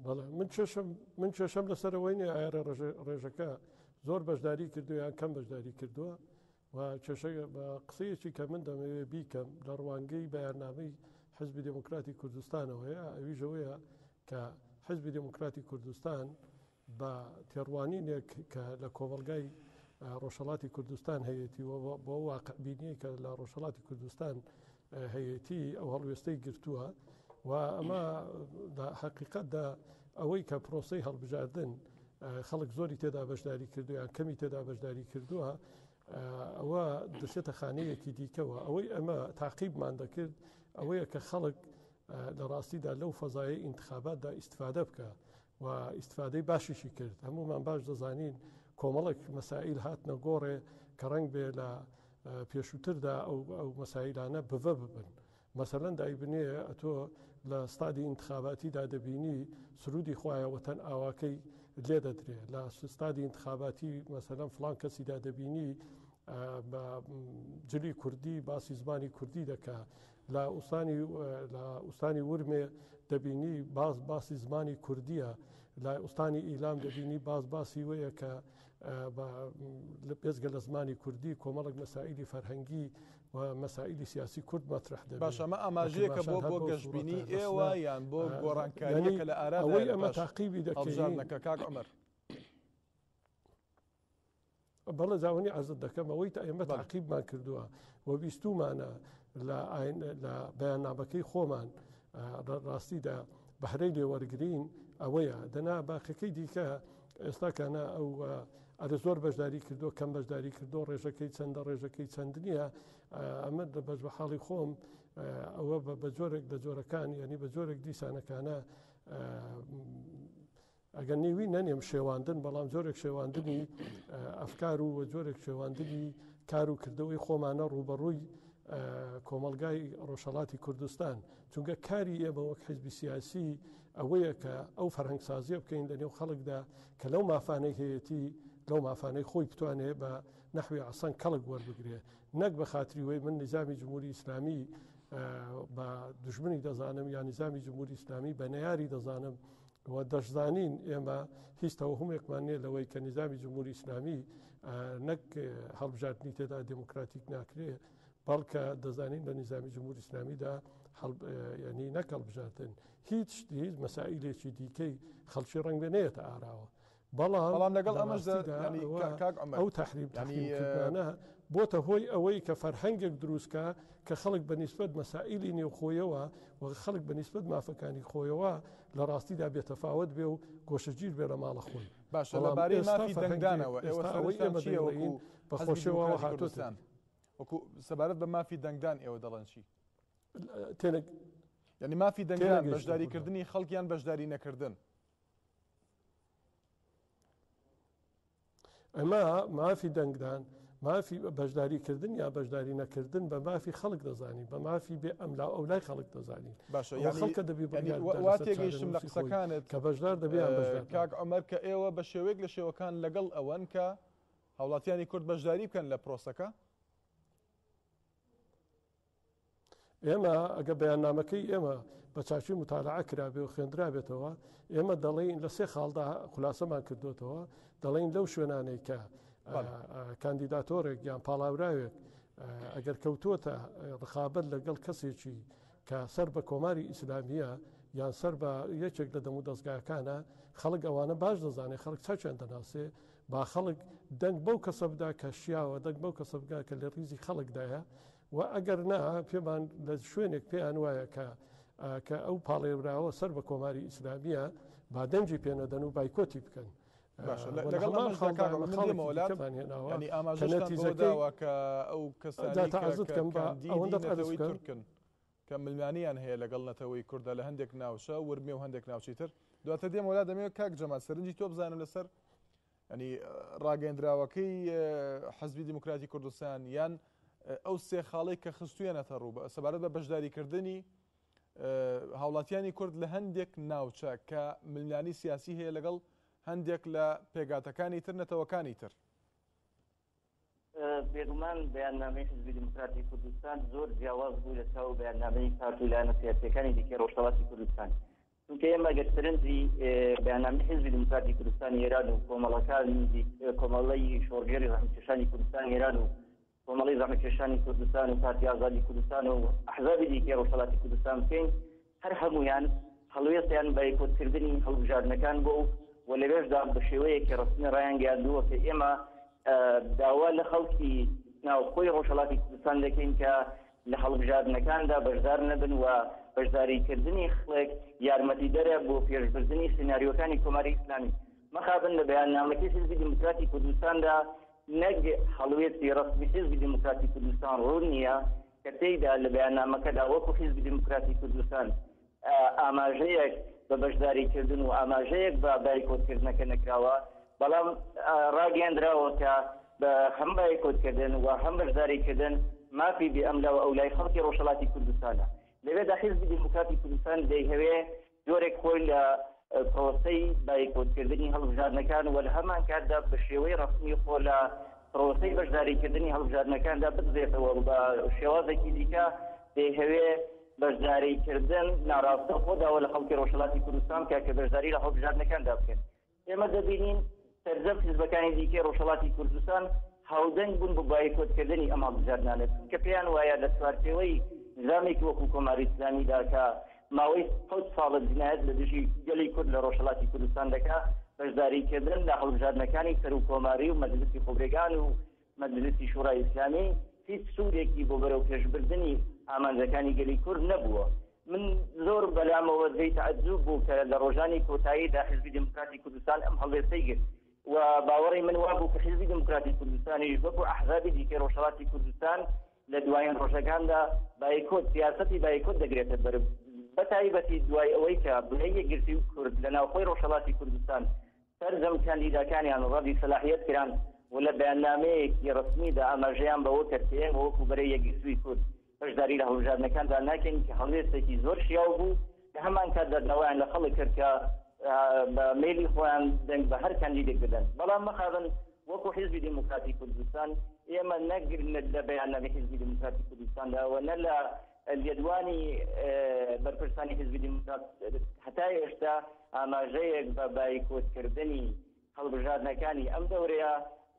بەڵێ من چێشەم لەسەرەوەی نیە ئایا ڕێژەکە زۆر بەشداری کردو یان کەم بەشداری کردووە، و چێشە بە قسەیەکی کە من دەمەوێت بیکەم لە ڕوانگەی بەیاننامەی حزبی دموکراتی کوردستانەوەیە، ئەویژەوەیە کە حزبی دموکراتی کوردستان بە تێڕوانینێک کە لە کۆمەلگای ڕۆژهەڵاتی کوردستان هەیەی بۆ واقعبینی کە لە ڕۆژهەڵاتی کوردستان هەیەی ئەو هەڵوێستەی گرتووە، و ئەمە حقیقەتدا ئەوەی کە پرۆسەی هەڵبژاردن خەڵک زۆری تێدا بەشداری کردو یان کەمی تێدا بەشداری کردووە، ئەوە دەچێتە خانەیەکی دیکەوە. ئەوەی ئەمە تاقیبمان دەکرد ئەوەیە کە خەڵک لە ڕاستیدا لەو فەزایە ئینتخاباتدا ئیستفادە بکە و ئیستفادەی باشیشی کرد. هەمومان باش دەزانین کۆمەڵێک مەسائیل هاتنە گۆڕێ کە ڕەنگ بێ لە پێشووتردا ئەو مەسائیلانە بڤە ببن. مەسەلەن دایبنێ ئەتۆ لە ستادی ئینتخاباتیدا دەبینی سرودی خوایە وەتەن ئاواکەی لێ دەدرێت، لە ستادی ئینتخاباتی مەسەلەن فڵان کەسیدا دەبینی بە جلی کوردی باسی زمانی کوردی دەکا، لە ئوستانی ورمێ دەبینی باسی زمانی کوردیە، لە ئوستانی ئیلام دەبینی باسی وەیە کە بێزگە لە زمانی کوردی کۆمەڵک مەسائلی فەرهەنگی و مەسائلی سیاسی کورد مەطرح دەبێت. باش ئەمە ئاماژەیەکە بۆ گەشتبینی ئێوە یان بۆ گۆڕانکاریەکە لە ئارادا ئەوەی ئەمە تاقیبی هەڵبژاردنەکە کاک عومەر. بەڵێ جاوانی عەرزت دەکەم ئەوەی ئێمە تاقیبمان کردووە و بیستومانە لە بەیاننامەکەی خۆمان ڕاستیدا بەهرەی لێوەرگرین ئەوەیە دەنا باقیەکەی دیکە ئێستاکانە ئەو ئەرە زۆر بەشداری کردو کەم بەشداری کردو ڕێژەکەی چەندە ڕێژەکەی چەند نییە ئەمە بەش بە حاڵی خۆم ئەوە بە جۆرێک لە جۆرەکان ینی بە جۆرێک دیسانەکانە ئەگەر نێوی نەنێم شێواندن بەڵام جۆرێک شێواندنی ئەفکار و جۆرێک شێواندنی کار و کردەوەی خۆمانە ڕوبەڕووی کۆمەلگای ڕۆژهەڵاتی کوردستان چونکە کاری ئێمە وەک حیزبی سیاسی ئەوەیە کە ئەو فەرهەنگسازیە بکەین لە نێو خەڵکدا کە لەو مافانەی هەیەتی لەو مافانەی خۆی بتوانێت بە نەحوی عەسەن کەڵک وەربگرێ نەک بە خاتری وەی من نظامی جمهوری ئیسلامی بە دژمنی دەزانم یا نظامی جمهوری ئیسلامی بە نەیاری دەزانم و دەشزانین ئێمە هیچ تەوهمێکمان نییە لەوەی کە نظامی جمهوری ئیسلامی نەک هەڵبژاردننی تێدا دموکراتیک ناکرێ بەڵکە دەزانین لە نظامی جمهوری ئیسلامیدا ینی نەک هەڵبژاردن هیچ هیچ مەسائلێکی دیکەی خەڵکی ڕەنگ بێنێتە ئاراوە بەڵام لەگەڵ ئەمەشدا ئەو تحریمکردانە بۆتە هۆی ئەوەی کە فەرهەنگێک دروستکە کە خەڵک بەنسبەت مەسائلی نێوخۆیەوە و خەڵک بەنسبەت مافەکانی خۆیەوە لە ڕاستیدا بێتەفاوت بێ و گۆشەگیر بێ لە ماڵە خۆی. باشە لەبارەی مافی دەنگدانەوە ئێوەی ئێمە بەخۆشیەوە هاتوتان وەکو سەبارەت بە مافی دەنگدان ئێوە دەڵێن چی؟ تێنێک ینی مافی دەنگدان بەشداریکردنی خەڵکیان بەشداری نەکردن. ئەمە مافی دەنگدان مافی بەشداریکردن یا بەشداری نەکردن بە مافی خەڵک دەزانین بە مافی بێ ئەملا ئەو لای خەڵک دەزانین. باشە خەڵکە دەبی وا تێگەیشتم لە قسەکانت کە بەشدار دەبێت کاک عومەر کە ئێوە بە شێوەیەک لە شێوەکان لەگەڵ ئەوەن کە هاوڵاتیانی کورد بەشداری بکەن لە پرۆسەکە. ئێمە ئەگە بەیاننامەکەی ئێمە بە چاچی متالعە کرابێ و خوێندرا بێتەوە ئێمە دەڵێن لە سێ خاڵدا خولاسەمان کردوتەوە دەڵێن لەو شوێنانەی کە کاندیداتۆرێک یان پاڵاوراوێک ئەگەر کەوتووەتە ڕخابەت لەگەڵ کەسێکی کە سەر بە کۆماری ئیسلامیە یان سەر بە یەکێک لە دەمو دەستگاکانە خەڵک ئەوانە باش دەزانێت خەڵک چاچیان دەناسێ با خەڵک دەنگ بەو کەسەبدا کە شیاوە دەنگ بەو کەسەبگا کە لە ڕیزی خەڵکدایە و ئەگەر نا پێمان لە شوێنێک پێیان وایە کە ئەو پاڵێراوە سەر بە کۆماری ئیسلامیە با دەنجی پێنەدەن و بایکۆتی بکەن. ینی ئاماژەکەمەوە کە ئەو کەسانیکەن کە ملمانیان هەیە لەگەڵ نەتەوەی کووردە لە هەندێک ناوچە ورمێ و هەندێک ناوچی تر دواتە دێم وڵات دەمەوێت کاک جەمال سەرنجی تۆ بزانم لەسەر ینی ڕاگەندراوەکەی حەزبی دیموکراتی کوردستان یان ئەو سێ خاڵی کە خستویانەتە ڕوو سەبارەت بە بەشداریکردنی هاوڵاتیانی کورد لە هەندێک ناوچە کە ملمانی سیاسی هەیە لەگەڵ هەندێک لە پێگاتەکانی تر نەتەوەکانی تر. بێگومان بەیاننامەی حزبی دیموکراتی کوردستان زۆر جیاواز بوو لە چاو بەیاننامەی پارتولانە سیاسیەکانی دیکە ڕۆژهەڵاتی کوردستان چونکە ئێمە گەر سەرنجی بەیاننامەی حزبی دیموکراتی کوردستان ئێران و کۆمەڵەی شۆڕگێری ڕەحمەتکێشانی کوردستان ئێران و کۆمەڵی ڕەحمەتکێشانی کوردستان و پارتی ئازادی کوردستان و ئەحزابی دیکە ڕۆژهەڵاتی کوردستان بکەین هەر هەمویان هەڵوێستیان بە یەکوتکردنی هەڵبژاردنەکان بۆ و لەوێشدا بە شێوەیەکی ڕستنی ڕایان گەیاندووە کە ئێمە داوا لە خەڵکی ناوخۆی ڕۆژهەڵاتی کوردستان دەکەین کە لە هەڵبژاردنەکاندا بەشدار نەبن و بەشداریکردنی خڵێک یارمەتیدەرە بۆ پێشبردننی سناریۆکانی کۆماری ئیسلامی مەخابن لە بەیاننامەکەی حزبی دیموکراتی کوردستاندا نەک هەڵوێستی ڕسمی حزبی دیموکراتی کوردستان ڕوو نییە کە تێیدا لە بەیاننامەکەدا وەکو حزبی دیموکراتی کوردستان ئاماژەیەک بە بەشداریکردن و ئاماژەیەک بە بایکۆتکردنەکە نەکراوە بەڵام ڕاگەاندراوە کە بە هەم بایکۆتکردن و هەم بەشداریکردن مافی بێ ئەملاوە ئەو لای خەڵکی ڕۆژهەڵاتی کوردستانە لەوێدا حیزبی دیموکراتی کوردستان دەیهەوێ جۆرێک خۆی لە پرۆسەی بایکۆتکردنی هەڵبژاردنەکان و لە هەمان کاتدا بە شێوەی ڕسمی خۆ لە پرۆسەی بەشداریکردنی هەڵبژاردنەکاندا بدرێتەوە بە شێوازێکی دیکە دەیهەوێ بەشداریکردن ناڕاستە خۆداوە لە خەڵکی ڕۆژهەڵاتی کوردستان کە بەشداری لە هەڵبژاردنەکاندا بکەن. ئێمە دەبینین سەرجەم حیزبەکانی دیکەی ڕۆژهەڵاتی کوردستان هاودەنگ بوون بۆ بایکۆتکردنی ئەم هەڵبژاردنانە کە پێیان وایە لە چوارچێوەی نظامێکی وەکو کۆماری ئیسلامیدا کە ماوەی 100 ساڵە جینایەت لە دژی گەلی کورد لە ڕۆژهەڵاتی کوردستان دەکات بەشداریکردن لە هەڵبژاردنەکانی سەر و کۆماری و مەجلیسی خۆبرێگان و مەجلیسی شورای ئیسلامی هیچ سوودێکی بۆ بەرەو پێشبردننی ئامانجەکانی گەلی کورد نەبووە. من زۆر بەلامەوە دەی تەعەجوب بوو کە لە ڕۆژانی کۆتاییدا حیزبی دموکراتی کوردستان ئەم هەڵوێستەی گرت و باوەڕی من وا بوو کە حیزبی دموکراتی کوردستانیش وەکو ئەحزابی دیکەی ڕۆژهەڵاتی کوردستان لە دوایین ڕۆژەکاندا بایکۆت سیاسەتی بایکۆت دەگرێتە بەر بەتایبەتی دوای ئەوەی کە بنەیە گرتی و کورد لە ناوخۆی ڕۆژهەڵاتی کوردستان سەرجەم کاندیداکانیان ڕەدی سەلاحیەت کران و لە بەیاننامەیەکی ڕسمیدا ئاماژەیان بەوە کردێن وەکو بەرەی یەکگرتووی کورد بەشداری لە هەڵبژاردنەکاندا ناکەین کە هەڵوێستێکی زۆر شیاو بوو کە هەمان کاتدا داوایان لە خەڵک کرد کە بە مێلی خۆیان دەنگ بە هەر کاندیدێک بدەن. بەڵام مەخابن وەکو حیزبی دموکراتی کوردستان ئێمە نەگرن لە بەیاننامەی حیزبی دموکراتی کوردستانداوە نە لە لێدوانی بەرپرسانی حیزبی دموکرات هەتا ئێشتا ئاماژەیەک بە بایکۆتکردنی هەڵبژاردنەکانی ئەم دەورەیە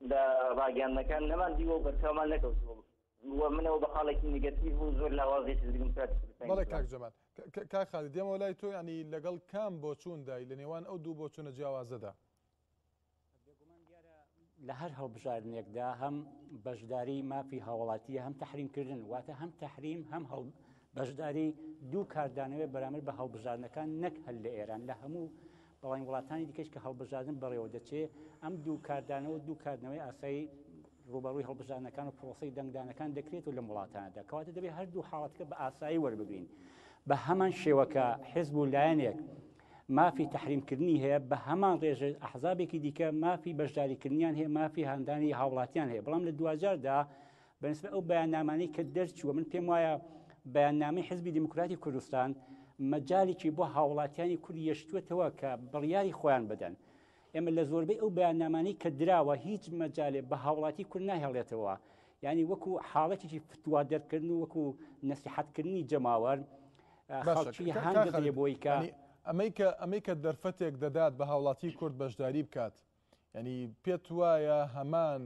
لە ڕاگەیاندنەکان نەماندیوە و بەرچاومان نەکەوتووە و منەوە بە حاڵێکی نگەتیڤ و زۆر لاوازی حیزبی دموکراتی کوردستان. بەڵێ کاک جەمال کاک خالید دێمەوە لای تۆ ینی لەگەڵ کام بۆچووندای لە نێوان ئەو دوو بۆچوونە جیاوازەدا لە هەر هەڵبژاردنێکدا هەم بەشداری مافی هاوڵاتیە هەم تەحریمکردن واتە هەم تەحریم هەم بەشداری دوو کاردانەوێ بەرامبەر بە هەڵبژاردنەکان نەک هەل لە ئێران لە هەموو بەڵین وڵاتانی دیکەش کە هەڵبژاردن بەڕێوە دەچێت ئەم دوو کاردانەوە دوو کاردنەوەی ئاسایی ڕوبەڕووی هەڵبژاردنەکان و پرۆسەی دەنگدانەکان دەکرێت و لە وڵاتانەدا کەواتە دەبێت هەردوو حاڵەتەکە بە ئاسایی وەربگرین بە هەمان شێوەکە حیزب و لایەنێک مافی تەحریمکردنی هەیە بە هەمان ڕێژە ئەحزابێکی دیکە مافی بەشداریکردنیان هەیە مافی هەندانی هاوڵاتیان هەیە بەڵام لە دوجاردا بەنسبە ئەو بەیاننامانەی کە دەرچووە من پێم وایە بەیاننامەی حیزبی دموکراتی کوردستان مەجاڵێکی بۆ هاوڵاتیانی کوردی یەشتوێتەوە کە بڕیاری خۆیان بدەن. ئێمە لە زۆربەی ئەو بەیاننامانەی کە دراوە هیچ مەجالێ بە هاوڵاتی کورد ناهێڵێتەوە یعنی وەکو حاڵەتێکی فتوا دەرکردن و وەکو نەسیحەتکردنی جەماوەر خەڵکی هەندێ بۆی کە ئەمەی کە دەرفەتێک دەدات بە هاوڵاتی کورد بەشداری بکات ینی پێت وایە هەمان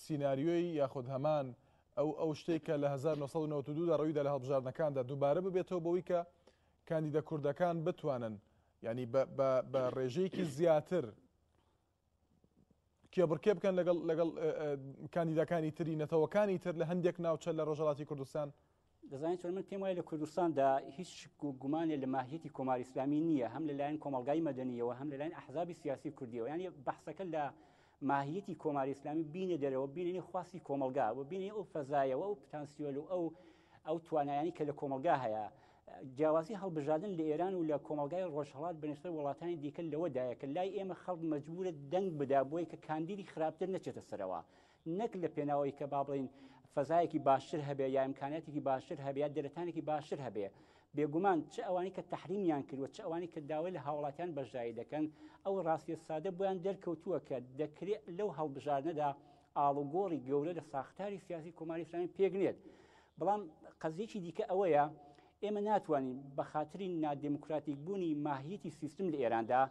سیناریۆی یاخود هەمان ئەو شتێکە لە 1992دا ڕەویدا لە هەڵبژاردنەکاندا دووبارە ببێتەوە بەوەی کە کاندیدە کوردەکان بتوانن ینی بە ڕێژەیەکی زیاتر کێبڕکێ بکەن لەگەڵ کاندیدەکانی تری نەتەوەکانی تر لە هەندێک ناوچە لە ڕۆژهەڵاتی کوردستان. دەزانین چۆن من پێم وایە لە کوردستاندا هیچ گومانێ لە ماهیەتی کۆماری ئیسلامی نییە هەم لەلایەن کۆمەڵگای مەدەنیەوە هەم لەلایەن ئەحزابی سیاسی کوردیەوە یعنی بەحسەکە لە ماهیەتی کۆماری ئیسلامی بینێ دەرەوە بینێنی خواستی کۆمەلگا و بینێ ئەو فەزایەوە ئەو پتانسیۆل و ئەو توانایانی کە لە کۆمەلگا هەیە جیاوازی هەڵبژاردن لە ئێران و لە کۆمەلگای ڕۆژهەڵات بەنسبەت وڵاتانی دیکە لەوەدایە کە لای ئێمە خەڵک مەجبورە دەنگ بدا بۆی کە کاندیدی خراپتر نەچێتە سەرەوە نەک لە پێناوەی کە با بڵین فەزایەکی باشتر هەبێ یا ئیمکاناتێکی باشتر هەبێ یا دەرەتانێکی باشتر هەبێ بێگومان چ ئەوانی کە تەحریمیان کردووە چ ئەوانی کە داوای لە هاوڵاتیان بەشداری دەکەن ئەو ڕاستیە سادە بۆیان دەرکەوتووە کە دەکرێت لەو هەڵبژاردنەدا ئاڵوگۆڕی گەورە لە ساختاری سیاسی کۆماری ئیسلامی پێگنێت بەڵام قەزیەکی دیکە ئەوەیە ئێمە ناتوانین بە خاتری نادیموکراتیک بوونی ماهیەتی سیستم لە ئێراندا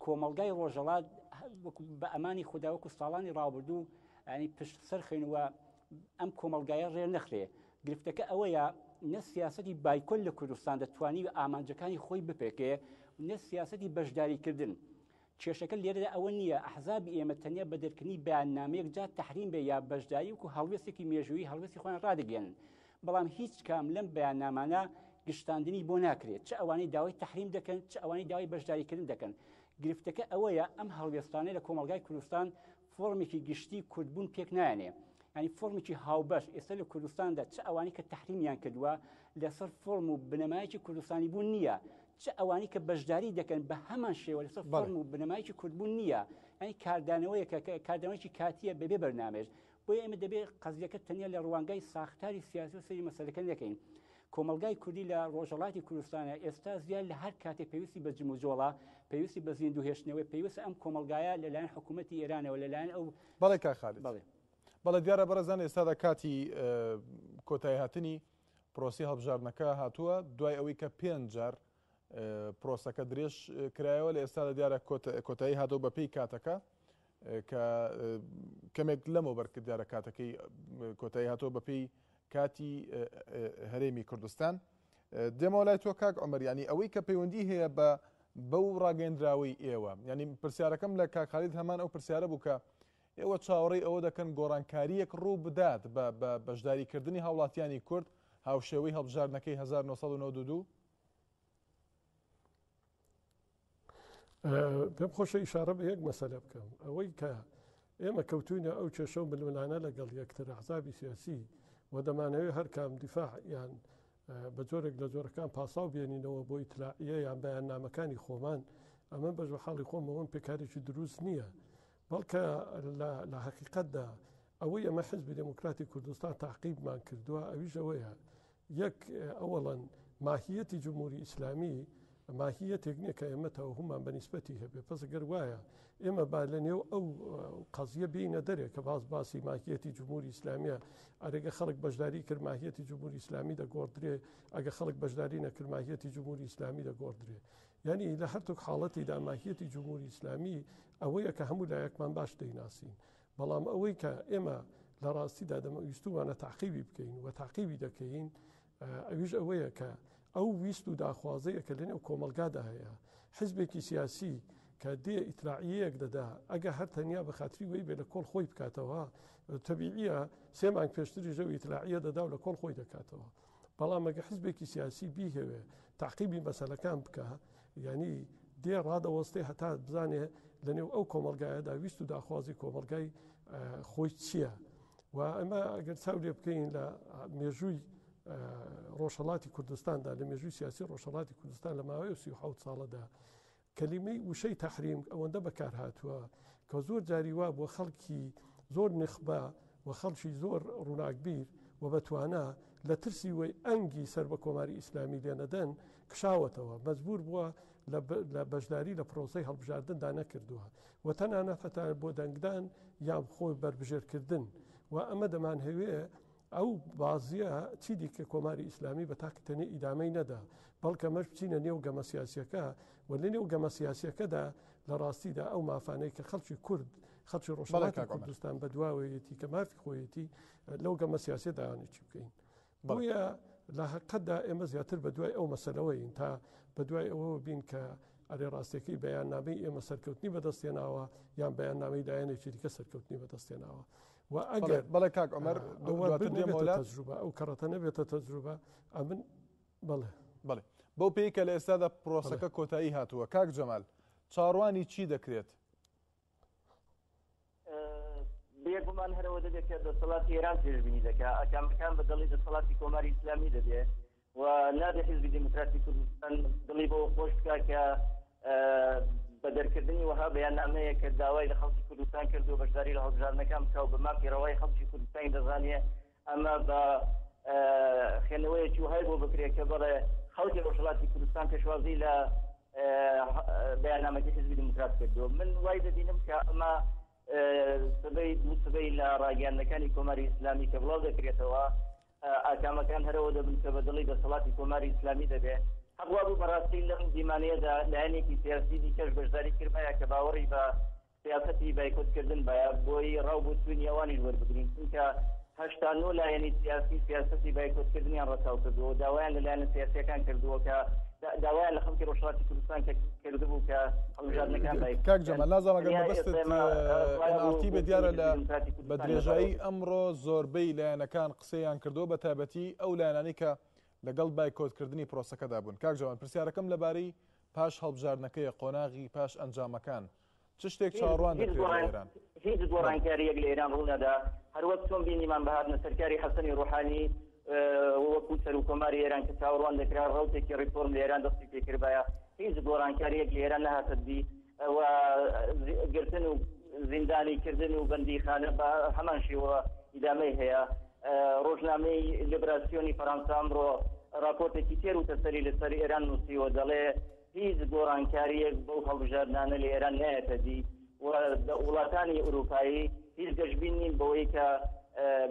کۆمەلگای ڕۆژهەڵات بە ئەمانی خوددا وەکو ساڵانی ڕابردوو ینی پشت سەرخێنەوە ئەم کۆمەلگایە ڕێ نەخرێ گرفتەکە ئەوەیە نە سیاسەتی بایکۆل لە کوردستان دەتوانی ئامانجەکانی خۆی بپێکێ نە سیاسەتی بەشداریکردن کێشەکە لێرەدا ئەوە نییە ئەحزابی ئێمە تەنیا بە دەرکردنی بەیاننامەیەک جا تەحریم بێ یا بەشداری وەکو هەڵوێستێکی مێژووی هەڵوێستی خۆیان ڕادەگەێنن بەڵام هیچ کام لەم بەیاننامانە گشتاندنی بۆ ناکرێت چ ئەوانەی داوای تەحریم دەکەن چ ئەوانەی داوای بەشداریکردن دەکەن گرفتەکە ئەوەیە ئەم هەڵوێستانەی لە کۆمەلگای کوردستان فۆرمێکی گشتی کوردبوون پێک نایەنێ ینی فۆرمێکی هاوبەش ئێستا لە کوردستاندا چ ئەوانی کە تەحریمیان کردووە لەسەر فۆرم و بنەمایەکی کوردستانی بوون نییە چ ئەوانی کە بەشداری دەکەن بە هەمان شێوە لەسەر فۆرم و بنەمایەکی کوردبوون نییە ینی کاردانەوەیەکە کاردانەوەیکی کاتیە بەبێ بەرنامێژ بۆیە ئێمە دەبێت قەزیەکە تەنیا لە ڕوانگای ساختاری سیاسی و سەری مەسەلەکە دەکەین کۆمەلگای کوردی لە ڕۆژهەڵاتی کوردستانە ئێستا زیاد لە هەر کاتێک پێویستی بە جموجۆڵە پێویستی بە زیندوهێشتنەوەی پێویستە ئەم کۆمەلگایە لەلایەن حکوومەتی ئێرانەوە لەلایەن ئەو بەڵێ کا خالید بەڵە دیارە بەڕێزان ئێستادا کاتی کۆتایی هاتنی پرۆسی هەڵبژاردنەکە هاتووە دوای ئەوەی کە 5 جار پرۆسەکە درێژ کرایەوە لە ئێستادا دیارە کۆتایی هاتەوە بە پێی کاتەکە کە کەمێک لەمە بەرکرد دیارە کاتەکەی کۆتایی هاتەوە بە پێی کاتی هەرێمی کوردستان. دێمەوە لای تۆ کاک عومەر، ینی ئەوەی کە پەیوەندی هەیە بەو ڕاگەیەندراوەی ئێوە، ینی پرسیارەکەم لە کاک خالید هەمان ئەو پرسیارە بوو کە ئێوە چاوەڕێی ئەوە دەکەن گۆڕانکاریەک ڕوو بدات بە بەشداریکردنی هاوڵاتیانی کورد هاوشێوەی هەڵبژاردنەکەی 1992؟ پێم خۆشە ئیشارە بە یەک مەسەلە بکەم، ئەوەی کە ئێمە کەوتوینە ئەو کێشە و ململانە لەگەڵ یەکتر ئەحزابی سیاسی و دەمانەوێت هەر کام دیفاع یان بە جۆرێک لە جۆرەکان پاساو بێنینەوە بۆ ئیتلاعیە یان بەیاننامەکانی خۆمان، ئەمە بەش بە حاڵی خۆمەوەم پێکارێکی دروست نییە، بەڵکە لە حقیقەتدا ئەوەی ئەمە حزبی دموکراتی کوردستان تاقیبمان کردووە ئەویش ئەوەیە یەک ئەوەڵەن ماهیەتی جمهوری ئیسلامی ماهیەتێک نییە کە ئێمە تەوهومان بەنیسبەتی هەبێ، پس ئەگەر وایە ئێمە با لە نێو ئەو قەزیە بینە دەرێک کە باسی ماهیەتی جمهوری ئیسلامیە ئەرێگە خەڵک بەشداری کرد ماهیەتی جمهوری ئیسلامی دەگۆڕدرێ، ئەگە خەڵک بەشداری نەکرد ماهیەتی جمهوری ئیسلامی دەگۆڕدرێ. یعنی لە هەرتوک حاڵەتیدا ماهیەتی جمهوری ئیسلامی ئەوەیە کە هەموو لایەکمان باش دەیناسین، بەڵام ئەوەی کە ئێمە لە ڕاستیدا دەمەویستومانە تاقیبی بکەین و تاقیبی دەکەین ئەویش ئەوەیە کە ئەو ویست و داخوازەیە کە لەنێو کۆمەلگادا هەیە حزبێکی سیاسی کە دێ ئیتراعیەک دەدا ئەگە هەر تەنیا بە خاتری وی بێ لە کۆڵ خۆی بکاتەوە تەبیعیە 3 مانگ پێشتری ژەوی ئیتراعیە دەدا و لە کۆڵ خۆی دەکاتەوە، بەڵام ئەگە حزبێکی سیاسی بیهێوێ تاقیبی مەسەلەکان بکە یعنی دێ ڕادەوەستێ هەتا بزانێ لەنێو ئەو کۆمەلگایەدا ویست و داخوازی کۆمەلگای خۆی چییە و ئەمە ئەگەر چاو لێ بکەین لە مێژووی ڕۆژهەڵاتی کوردستاندا لە مێژووی سیاسی ڕۆژهەڵاتی کوردستان لە ماوەی 37 ساڵەدا کەلیمەی وشەی تەحریم ئەوەندە بەکار هاتووە کە زۆر جاری وا بۆ خەڵکی زۆر نخبە و خەڵکی زۆر ڕووناکبیر و بەتوانە لە ترسی وی ئەنگی سەر بە کۆماری ئیسلامی لێنەدەن کشاوەتەوە مەجبور بووە لە بەشداری لە پرۆسەی هەڵبژاردندا نەکردووە و تەنانەت هەتا بۆ دەنگدان یان خۆی بربژێرکردن و ئەمە دەمان هەوێ ئەو بازیە چی دیکە کۆماری ئیسلامی بە تاکتەنی ئیدامەی نەدا، بەڵکە مەش بچینە نێو گەمە سیاسیەکە و لە نێو گەمە سیاسیەکەدا لە ڕاستیدا ئەو مافانەی کە خەڵکی کورد خەڵکی ڕۆژهەڵاتی کوردستان بە دواوەیەتی کە مافی خۆیەتی لەو گەمە سیاسی داوانێکی بکەین. بۆیە لە حقیقەتدا ئێمە زیاتر بە دوای ئەو مەسەلەوەین تا بە دوای ئەوە بین کە ئەرێ ڕاستیەکەی بەیاننامەی ئێمە سەرکەوتنی بەدەستێناوە یان بەیاننامەی لایەنێکی دیکە سەرکەوتنی بەدەستێناوە و ئەگەر بەڵێ کاک عومەر تەجروبە ئەو کەڕەتە نەبێتە تەجروبە ئەمن بەڵێ بەو پێی کە لە ئێستادا پرۆسەکە کۆتایی هاتووە کاک جەمال چاڕوانی چی دەکرێت؟ بێگومان هەرەوە دەبێت کە دەسەڵاتی ئێران پێشبینی دەکات ئەکامەکان بە دڵی دەسەڵاتی کۆماری ئیسلامی دەبێت و نابێت حیزبی دموکراتی کوردستان دڵی بۆ خۆش بکات کە بە دەرکردنی وەها بەیاننامەیە کە داوای لە خەڵکی کوردستان کرد و بەشداری لە هەڵبژاردنەکان بکات و بە مافیڕەوای خەڵکی کوردستانی دەزانێت ئەمە بە خێنەوەیەکی وهای بۆ بکرێت کە بەڵێ خەڵکی ڕۆژهەڵاتی کوردستان پێشوازی لە بەیاننامەکەی حیزبی دموکرات کردووە. من وای دەبینم کە ئەمە سبەی لە ڕاگەیاندنەکانی کۆماری ئیسلامی کە بڵاو دەکرێتەوە ئاکامەکان هەرەوە دەبن کە بە دڵی دەسەڵاتی کۆماری ئیسلامی دەبێت حەقوا بوو بەڕاستی لەم دیمانەیەدا لایەنێکی سیاسی دیکەش بەشداری کردمایە کە باوەڕی بە سیاسەتی بایکۆتکردن بایە بۆی ڕاوبوتوینی ئەوانی وەربگرین چونکە 89 لایەنی سیاسەتی بایکۆتکردنیان ڕەچاو کردووە داوایان لە لایەنە سیاسیەکان کردووە کە داوایان لە خەڵکی ڕۆژهەڵاتی کوردستان کردبوو کە هەڵبژاردنەکان کاک جەمال نازانم ئەگەر مەبەستت NRT بێ دیارە لە بە درێژایی ئەمڕۆ زۆربەی لایەنەکان قسەیان کردووە بە تایبەتی ئەو لایەنانی کە لەگەڵ بایکۆتکردنی پرۆسەکەدا بوون. کاک جەمال پرسیارەکەم لەبارەی پاش هەڵبژاردنەکەیە قۆناغی پاش ئەنجامەکان چ شتێک چاڕوان دەکرێت لە ئێران؟ هیچ گۆڕانکاریەک لە ئێران ڕوونەدا هەروەک چۆن بینیمان بەهاتنە سەرکاری حەسەنی ڕوحانی وەکو سەرۆکۆماری ئێران کە چاوەڕوان دەکرا ڕەوتێکی ڕیفۆرم لە ئێران دەستی پێکردبایە هیچ گۆڕانکاریەک لە ئێران نەهاتە دی و گرتن و زیندانیکردن و بەندیخانە بە هەمان شێوە ئیدامەی هەیە. ڕۆژنامەی لیبراسیۆنی فەرەنسا ئەمڕۆ راپۆرتێکی تێر و تەسەری لەسەر ئێران نووسیوە دەڵێ هیچ گۆڕانکاریەک بەو هەڵبژاردنانە لە ئێران نایەتە دی و وڵاتانی ئەوروپایی هیچ گەشتبین نین بەوەی کە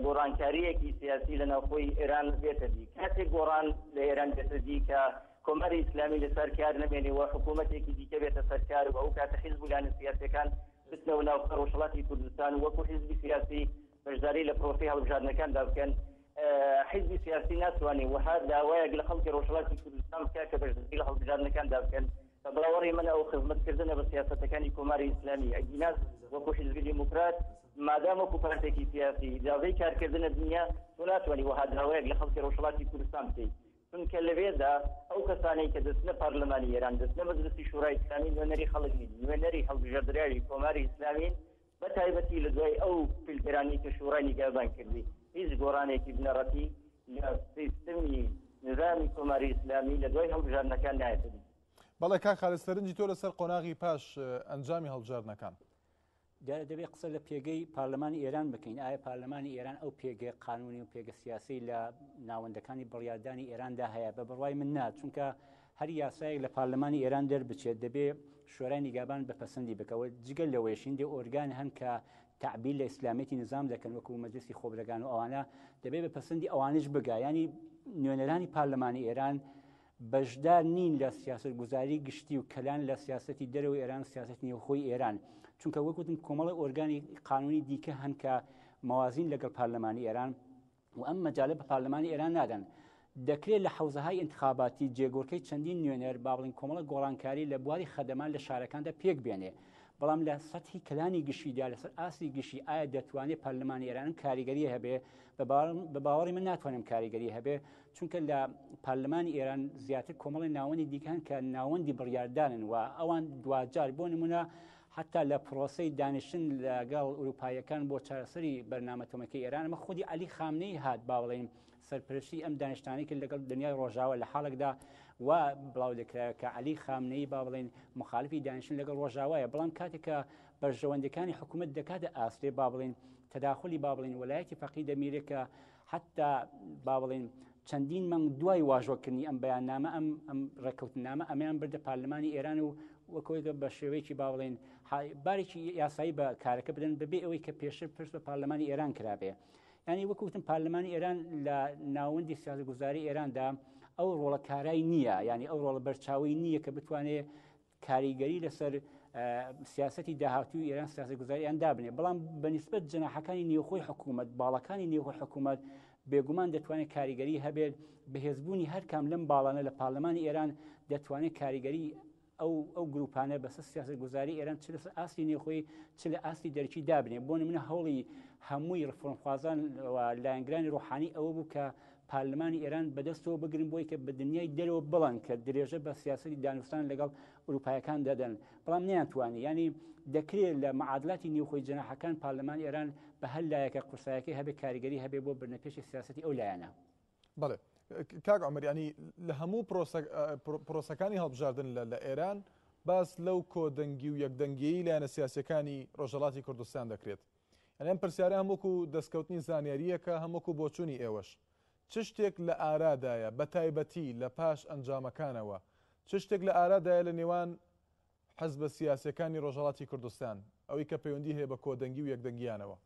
گۆڕانکاریەکی سیاسی لە ناوخۆی ئێران بێتە دی کاتێک گۆڕان لە ئێران بێتە دی کە کۆمەری ئیسلامی لەسەر کار نەبێنێەوە حکوومەتێکی دیکە بێتە سەرکار و ئەو کاتە حیزبولانە سیاسەکان بچنەوە ناو ڕۆژهەڵاتی کوردستان وەکو حیزبی سیاسی بەشداری لە پرۆسی هەڵبژاردنەکاندا بکەن حیزبی سیاسی ناتوانێت وەها داوایەک لە خەڵکی ڕۆژهەڵاتی کوردستان بکات کە بەشداری لە هەڵبژاردنەکاندا بکەن بە بڵاوەڕی منە ئەو خزمەتکردنە بە سیاسەتەکانی کۆماری ئیسلامی ئەگیناز وەکو حیزبی دیموکرات مادام وەکو پارتێکی سیاسی داوای کارکردنە دنیا تۆ ناتوانانی وەها داوایەک لە خەڵکی ڕۆژهەڵاتی کوردستان بکەیت چونکە لەوێدا ئەو کەسانەی کە دەستنە پارلەمانی ئێران دەستنە مەجلسی شورای ئیسلامی نوێنەری خەڵک نین نوێنەری هەڵبژاردنراوی کۆماری ئیسلامی بە تایبەتی لە دوای ئەو فیلترانی کە شورای نیگهبان کردی هیچ گۆڕانێکی بنەڕەتی لە سیستمی نظامی کۆماری ئیسلامی لە دوای هەڵبژاردنەکان نایەتە دی. بەڵێ کاک خالد سەرنجی تۆ لەسەر قۆناغی پاش ئەنجامی هەڵبژاردنەکان دەبێت قسە لە پێگەی پارلەمانی ئێران بکەین ئایا پارلەمانی ئێران ئەو پێگە قانونی و پێگە سیاسی لە ناوەندەکانی بڕیاردانی ئێراندا هەیە بە بڕوای من نات چونکە هەر یاسایەک لە پارلەمانی ئێران دەربچێت دەبێت شورای نیگهبان بەپەسەندی بکەوە جگەل لەوەیشین دێ ئۆرگان هەن کە تعبیل لە ئیسلامیەتی نظام دەکەن وەکو مەجلسی خۆبرەگان و ئەوانە دەبێت بەپەسەندی ئەوانش بگا ینی نوێنەرانی پارلەمانی ئێران بەشدار نین لە سیاست گوزاری گشتی و کەلان لە سیاستی دەرەوەی ئێران سیاست نێوخۆی ئێران چونکە وەکوتم کۆمەڵی ئۆرگانی قانونی دیکە هەن کە موازین لەگەڵ پارلەمانی ئێران و ئەم مەجالە بە پارلەمانی ئێران نادەن دەکرێت لە حوزەهای انتخاباتی جێگۆرکەی چەندین نوێنەر با بڵین کۆمەڵە گۆڕانکاری لە بواری خەدەمان لە شارەکاندا پێک بێنێ بەڵام لە سەتهی کەلانی گشتیدا لەسەر ئاسی گشتی ئایا دەتوانێت پەرلەمانی ئێران کاریگەری هەبێ بە باوەڕی من ناتوانم کاریگەری هەبێ چونکە لە پەرلەمانی ئێران زیاتر کۆمەڵی ناوەندی دیکەن کە ناوەندی بڕیاردانن و ئەوان دوجار بۆ نمونە حتا لە پرۆسی دانیشتن لەگەڵ ئوروپایەکان بۆ چارەسەری بەرنامە تۆمەکەی ئێران ئەمە خودی عەلی خامنەی هات با بڵێن سەرپرستی ئەم دانیشتانی کرد لەگەڵ دنیای ڕۆژاوە لە حاڵێکدا و بڵاو دەکرا کە عەلی خامنەی با بڵێن مخالفی دانیشتن لەگەڵ ڕۆژاوایە بەڵام کاتێک کە بەرژەوەندەکانی حکوومەت دەکاتە ئاستێ با بڵێن تەداخلی با بڵێن وەلایەتی فەقی دەمیرێت کە حتا با بڵێن چەندین مانگ دوای واژۆکردنی ئەم بەیاننامە ئەم ڕێکەوتنامە ئەمیان بردە پارلەمانی ئێران و وەکۆیکە بە شێوەیەکی با بڵێن بارێکی یاسایی بە کارەکە بدەن بەبێ ئەوەی کە پێشتر پرس بە پارلەمانی ئێران کرابێ ینی وەکوتم پارلەمانی ئێران لە ناوەندی سیاسەتگوزاری ئێراندا ئەو ڕۆڵەکارای نییە ینی ئەو ڕۆڵە بەرچاوی نییە کە بتوانێت کاریگەری لەسەر سیاسەتی داهاتوی ئێران سیاسەتگوزاریان دابنێ بەڵام بەنسبەت جەناحەکانی نێوخۆی حکوومەت باڵەکانی نێوخۆی حکوومەت بێگومان دەتوانێت کاریگەری هەبێت بەهێزبوونی هەر کام لەم باڵانە لە پارلەمانی ئێران دەتوانێت کاریگەری ئەو گروپانە بەسەر سیاسەتگوزاری ئێران چ لەسەر ئاستی نێوخۆی چ لە ئاستی دەرکی دابنێ بۆ نمونە هەوڵی هەمووی ڕفۆنخوازان لایەنگرانی ڕۆحانی ئەوە بوو کە پارلەمانی ئێران بەدەستەوە بگرن بۆی کە بە دنیای دەرەوە بڵن کە درێژە بە سیاسەتی دانوستان لەگەڵ ئوروپایەکان دەدەن بەڵام نەیانتوانی ینی دەکرێت لە معادلاتی نێوخۆی جەناحەکان پارلەمانی ئێران بە هەر لایەکە قورسایەکەی هەبێ کاریگەری هەبێ بۆ بردنەپێشی سیاسەتی ئەو لایەنە. بەڵێ کاک عومەر ینی لە هەموو پرۆسەکانی هەڵبژاردن لە ئێران باس لەو کۆدەنگی و یەکدەنگیی لایەنە سیاسەکانی ڕۆژهەڵاتی کوردستان دەکرێت یعنی ئەم پرسیارە هەمووکو دەستکەوتنی زانیاریەکە هەمووکو بۆچوونی ئێوەش چ شتێک لە ئارادایە بە تایبەتی لە پاش ئەنجامەکانەوە چ شتێک لە ئارادایە لە نێوان حەزبە سیاسەکانی ڕۆژهەڵاتی کوردستان ئەوەی کە پەیوەندی هەیە بە کۆدەنگی و یەکدەنگیانەوە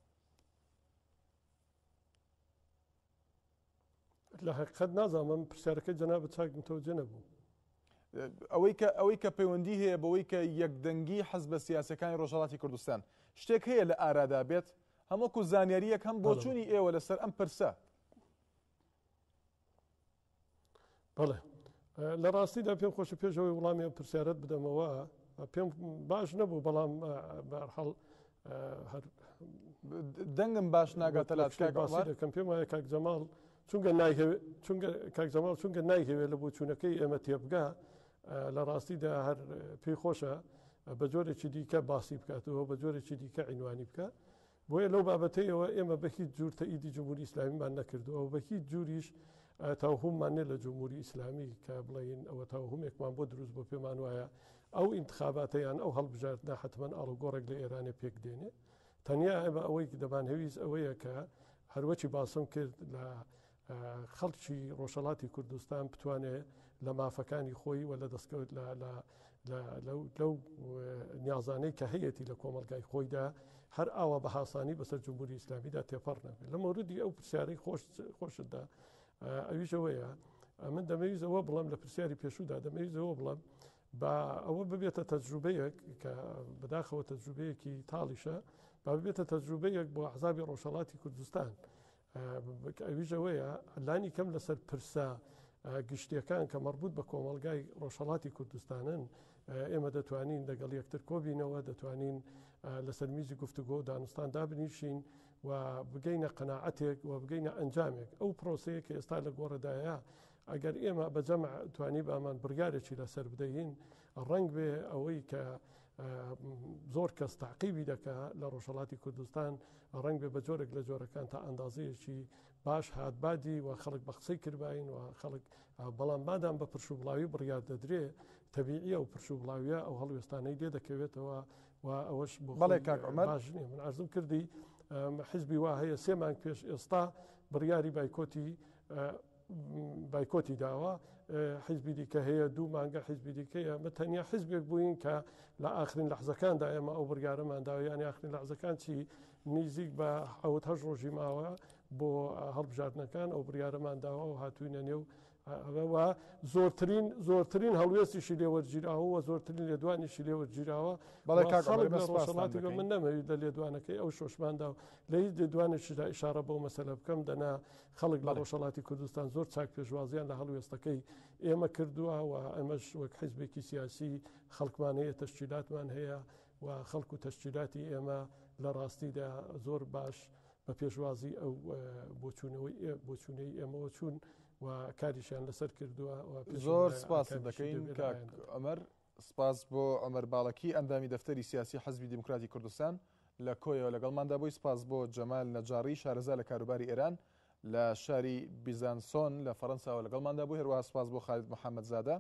لە حقیقەت نازانم پرسیارەکەی جەناب چاک متەوەجە نەبوو ئەوەی کە پەیوەندی هەیە بەوەی کە یەکدەنگی حەزبە سیاسەکانی ڕۆژهەڵاتی کوردستان شتێک هەیە لە ئارادا بێت هەمووکو زانیاریەک هەم بۆچوونی ئێوە لەسەر ئەم پرسە. بەڵێ لە ڕاستیدا پێم خۆشە پێشەوەی وڵامی پرسیارەت بدەمەوە پێم باش نەبوو بەڵام بەهەڵ دەنگم باش ناگاتە دەکەم پێم وایە کاک جەماڵ چونکە نایهەوێت لە بۆچوونەکەی ئێمە تێبگا لە ڕاستیدا هەر پێی خۆشە بە جۆرێکی دیکە باسی بکاتەوە بە جۆرێکی دیکە عینوانی بکە بۆیە لەو بابەتەیەوە ئێمە بە هیچ جوور تەئیدی جمهوری ئیسلامیمان نەکردووە بە هیچ جووریش تاوهوممانێ لە جمهوری ئیسلامی کە بڵین ئەوە تاوهومێکمان بۆ دروست بۆ پێمان وایە ئەو ئینتخاباتەیان ئەو هەڵبژاردنە حتمەن ئاڵوگۆڕێک لە ئێرانێ پێک دێنێ تەنیا ئێمە ئەوەی دەمانهەویست ئەوەیە کە هەروەکی باسم کرد لە خەڵکی ڕۆژهەڵاتی کوردستان بتوانێت لە مافەکانی خۆی و لە دەستکەوت لەو نیازانەی کە هەیەی لە کۆمەلگای خۆیدا هەر ئاوا بە هاسانی بەسەر جمهوری ئیسلامیدا تێپەڕ نەبێت. لە مەوردی ئەو پرسیارەی خۆشتدا ئەویشەوەیە من دەمەویستەوە بڵم لە پرسیاری پێشودا دەمەویستەوە بڵم بە ئەوە ببێتە تەجروبەیەک کە بەداخەوە تەجروبەیەکی تاڵیشە با ببێتە تەجروبەیەک بۆ ئەحزابی ڕۆژهەڵاتی کوردستان. ئەویژەوەیە لانی کەم لەسەر پرسە گشتیەکان کە مربوط بە کۆمەلگای ڕۆژهەڵاتی کوردستانن ئێمە دەتوانین لەگەڵ یەکتر کۆبینەوە دەتوانین لەسەر میزی گفتوگۆ و دانوستان دابنیشین و بگەینە قەناعەتێک و بگەینە ئەنجامێک. ئەو پرۆسەیە کە ئێستا لە گۆڕەدایە ئەگەر ئێمە بەجەمع توانی بامان بڕیارێکی لەسەر بدەین ڕەنگ بێ ئەوەی کە زۆر کەس تاقیبی دەکا لە ڕۆژهەڵاتی کوردستان ڕەنگ بێ بە جۆرێک لە جۆرەکان تا ئەندازەیەکی باش هاتبادی و خەڵک بە قسەی کردبین و خەڵک بەڵام بادام بە پرشوبڵاوی بڕیار دەدرێ تەبیعیە و پرشوبڵاویە ئەو هەڵوێستانەی لێ دەکەوێتەوە و ئەوەش باش نییە. من ئارزوم کردی حیزبی وا هەیە 3 مانگ پێش ئێستا بڕیاری بایکۆتی داوە، حیزبی دیکە هەیە 2 مانگە حیزبی دیکەیە بەتەنیا حیزبێک بووین کە لە ئاخرین لەحزەکاندا ئێمە ئەو بڕیارەمانداوە یانی ئاخرین لەحزەکان چی نزیک بە 7 ڕۆژی ماوە بۆ هەڵبژاردنەکان ئەو بڕیارەمانداوە و هاتووینە نێو زۆرترین هەڵوێستیشی لێوەرگیراوە و زۆرترین لێدوانیشی لێوەرگیراوە. ڕۆژهەڵاتی من نەمەوید لە لێدوانەکەی ئەو شۆشماندا و لە هیچ لێدوانێکیدا ئیشارە بەو مەسەلە بکەم دەنا خەڵک لە ڕۆژهەڵاتی کوردستان زۆر چاک پێشوازیان لە هەڵوێستەکەی ئێمە کردووە و ئەمەش وەک حیزبێکی سیاسی خەڵکمان هەیە تەشکیلاتمان هەیە و خەڵک و تەشکیلاتی ئێمە لە ڕاستیدا زۆر باش بە پێشوازی ئەو بۆچوونەی ئێمەوە چوون و کاریشیان لەسەر کردووە. زۆر سپاس دەکەین ئەمەر سپاس بۆ ئەمەر باڵکی ئەندامی دەفتەری سیاسی حەزبی دیموکراتی کوردستان لە کۆیەوە لەگەڵماندا بووی. سپاس بۆ جەمال نەجاری شارەزا لە کاروباری ئێران لە شاری بیزانسۆن لە فەڕەنساوە لەگەڵماندا بوو. هەروەها سپاس بۆ خالید محەممەدزادە